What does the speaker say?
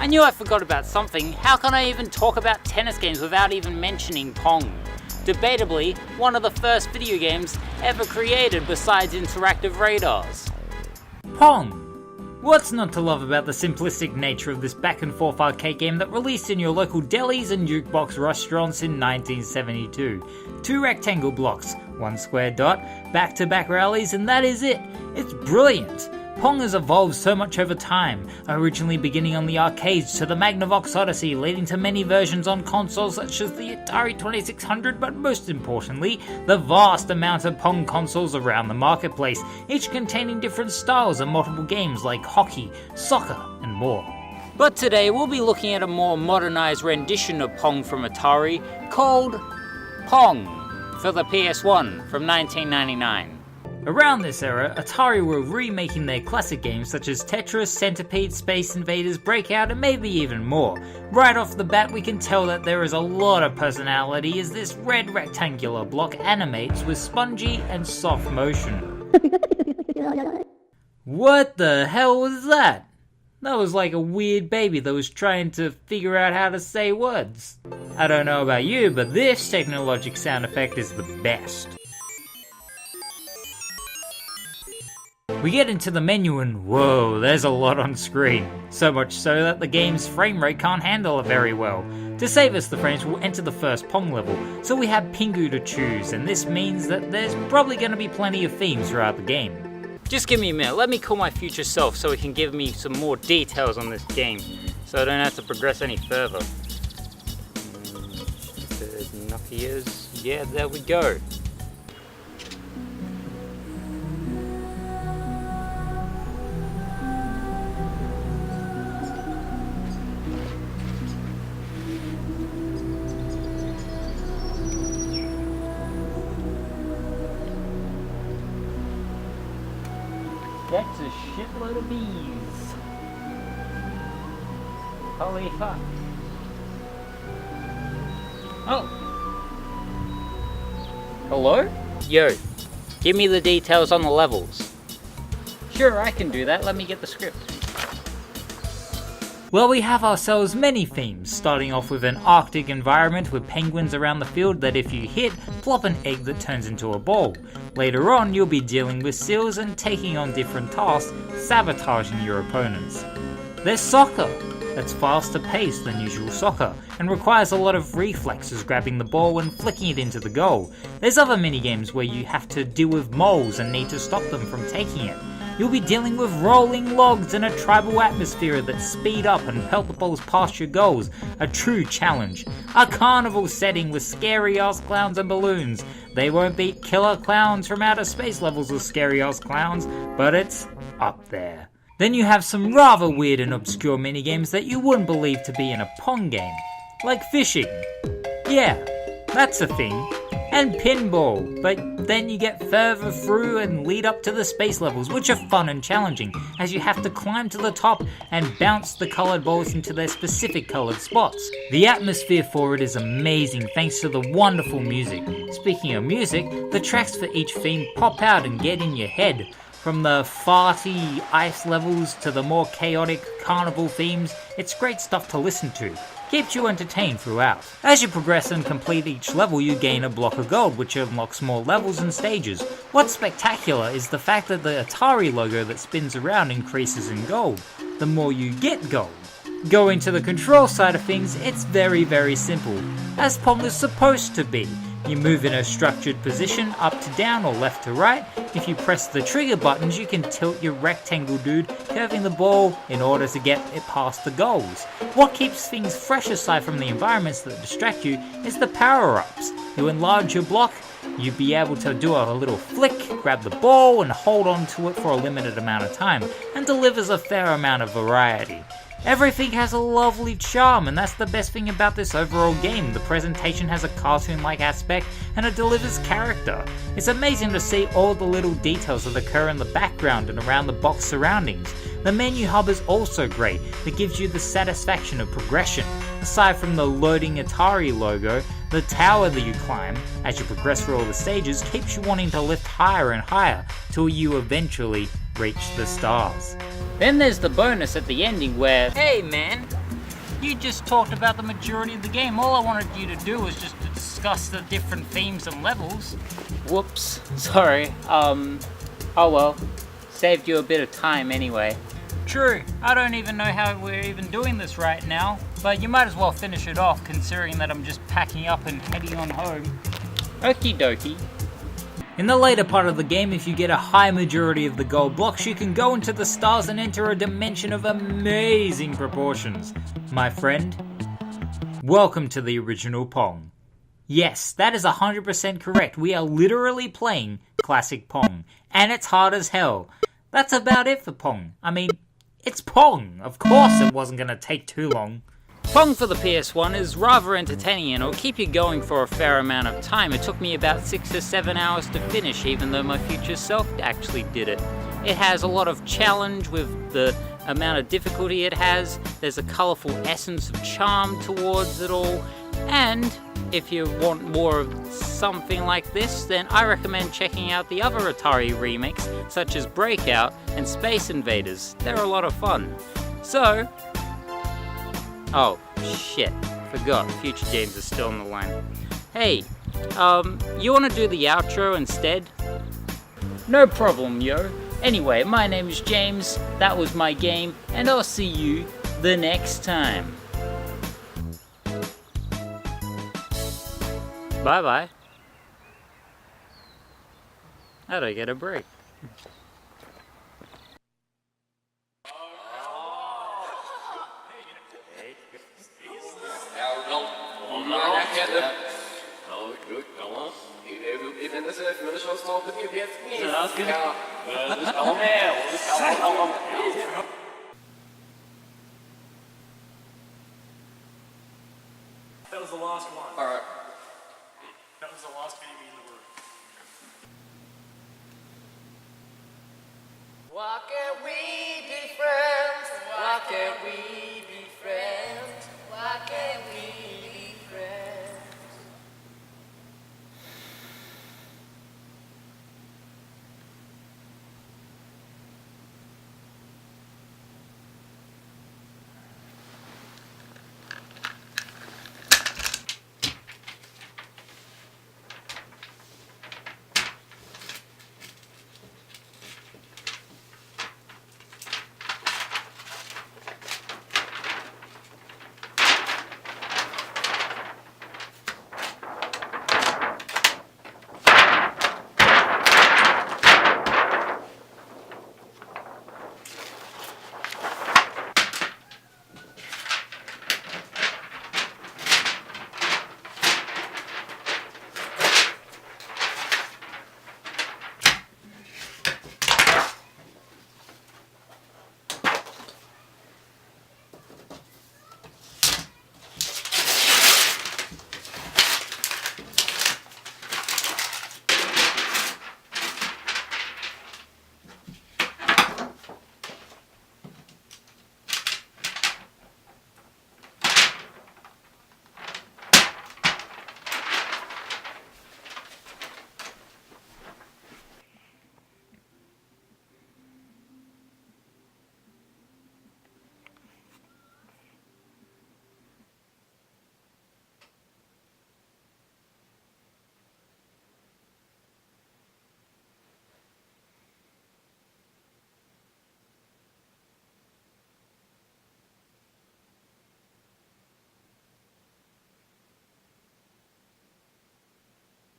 I knew I forgot about something. How can I even talk about tennis games without even mentioning Pong? Debatably, one of the first video games ever created besides interactive radars. Pong! What's not to love about the simplistic nature of this back and forth arcade game that released in your local delis and jukebox restaurants in 1972? 2 rectangle blocks, 1 square dot, back-to-back rallies, and that is it. It's brilliant. Pong has evolved so much over time, originally beginning on the arcades to the Magnavox Odyssey, leading to many versions on consoles such as the Atari 2600, but most importantly, the vast amount of Pong consoles around the marketplace, each containing different styles and multiple games like hockey, soccer, and more. But today we'll be looking at a more modernized rendition of Pong from Atari called Pong for the PS1 from 1999. Around this era, Atari were remaking their classic games such as Tetris, Centipede, Space Invaders, Breakout, and maybe even more. Right off the bat, we can tell that there is a lot of personality as this red rectangular block animates with spongy and soft motion. What the hell was that? That was like a weird baby that was trying to figure out how to say words. I don't know about you, but this technologic sound effect is the best. We get into the menu and whoa, there's a lot on screen. So much so that the game's frame rate can't handle it very well. To save us the frames, we'll enter the first Pong level, so we have Pingu to choose, and this means that there's probably going to be plenty of themes throughout the game. Just give me a minute, let me call my future self so he can give me some more details on this game, so I don't have to progress any further. Enough years, yeah, there we go. That's a shitload of bees. Holy fuck. Oh. Hello? Yo, give me the details on the levels. Sure, I can do that. Let me get the script. Well, we have ourselves many themes, starting off with an Arctic environment with penguins around the field that if you hit, plop an egg that turns into a ball. Later on, you'll be dealing with seals and taking on different tasks, sabotaging your opponents. There's soccer. That's faster paced than usual soccer, and requires a lot of reflexes grabbing the ball and flicking it into the goal. There's other minigames where you have to deal with moles and need to stop them from taking it. You'll be dealing with rolling logs in a tribal atmosphere that speed up and pelt the balls past your goals, a true challenge. A carnival setting with scary ass clowns and balloons. They won't beat killer clowns from outer space levels of scary ass clowns, but it's up there. Then you have some rather weird and obscure minigames that you wouldn't believe to be in a Pong game, like fishing. Yeah, that's a thing. And pinball, but then you get further through and lead up to the space levels, which are fun and challenging, as you have to climb to the top and bounce the coloured balls into their specific coloured spots. The atmosphere for it is amazing thanks to the wonderful music. Speaking of music, the tracks for each theme pop out and get in your head. From the farty ice levels to the more chaotic carnival themes, it's great stuff to listen to. Keeps you entertained throughout. As you progress and complete each level, you gain a block of gold, which unlocks more levels and stages. What's spectacular is the fact that the Atari logo that spins around increases in gold, the more you get gold. Going to the control side of things, it's very simple, as Pong is supposed to be. You move in a structured position, up to down or left to right. If you press the trigger buttons, you can tilt your rectangle dude, curving the ball in order to get it past the goals. What keeps things fresh aside from the environments that distract you is the power-ups. You enlarge your block, you'd be able to do a little flick, grab the ball and hold on to it for a limited amount of time, and delivers a fair amount of variety. Everything has a lovely charm, and that's the best thing about this overall game. The presentation has a cartoon-like aspect, and it delivers character. It's amazing to see all the little details that occur in the background and around the box surroundings. The menu hub is also great. It gives you the satisfaction of progression. Aside from the loading Atari logo, the tower that you climb as you progress through all the stages keeps you wanting to lift higher and higher till you eventually reach the stars. Then there's the bonus at the ending where, hey man, You just talked about the majority of the game. All I wanted you to do was just discuss the different themes and levels. Whoops, sorry. Oh well, saved you a bit of time anyway. True, I don't even know how we're even doing this right now, but you might as well finish it off considering that I'm just packing up and heading on home. Okie dokie. In the later part of the game, if you get a high majority of the gold blocks, you can go into the stars and enter a dimension of amazing proportions. My friend, welcome to the original Pong. Yes, that is 100% correct. We are literally playing classic Pong, and it's hard as hell. That's about it for Pong. I mean, it's Pong. Of course it wasn't going to take too long. Pong for the PS1 is rather entertaining and it'll keep you going for a fair amount of time. It took me about 6 to 7 hours to finish, even though my future self actually did it. It has a lot of challenge with the amount of difficulty it has. There's a colourful essence of charm towards it all. And if you want more of something like this, then I recommend checking out the other Atari remakes, such as Breakout and Space Invaders. They're a lot of fun. So, oh shit, forgot, future James is still on the line. Hey, you wanna do the outro instead? No problem, yo. Anyway, my name is James, that was my game, and I'll see you the next time. Bye bye. How'd I get a break? That was the last one. Alright. That was the last enemy in the room. Why can't we be friends? Why can't we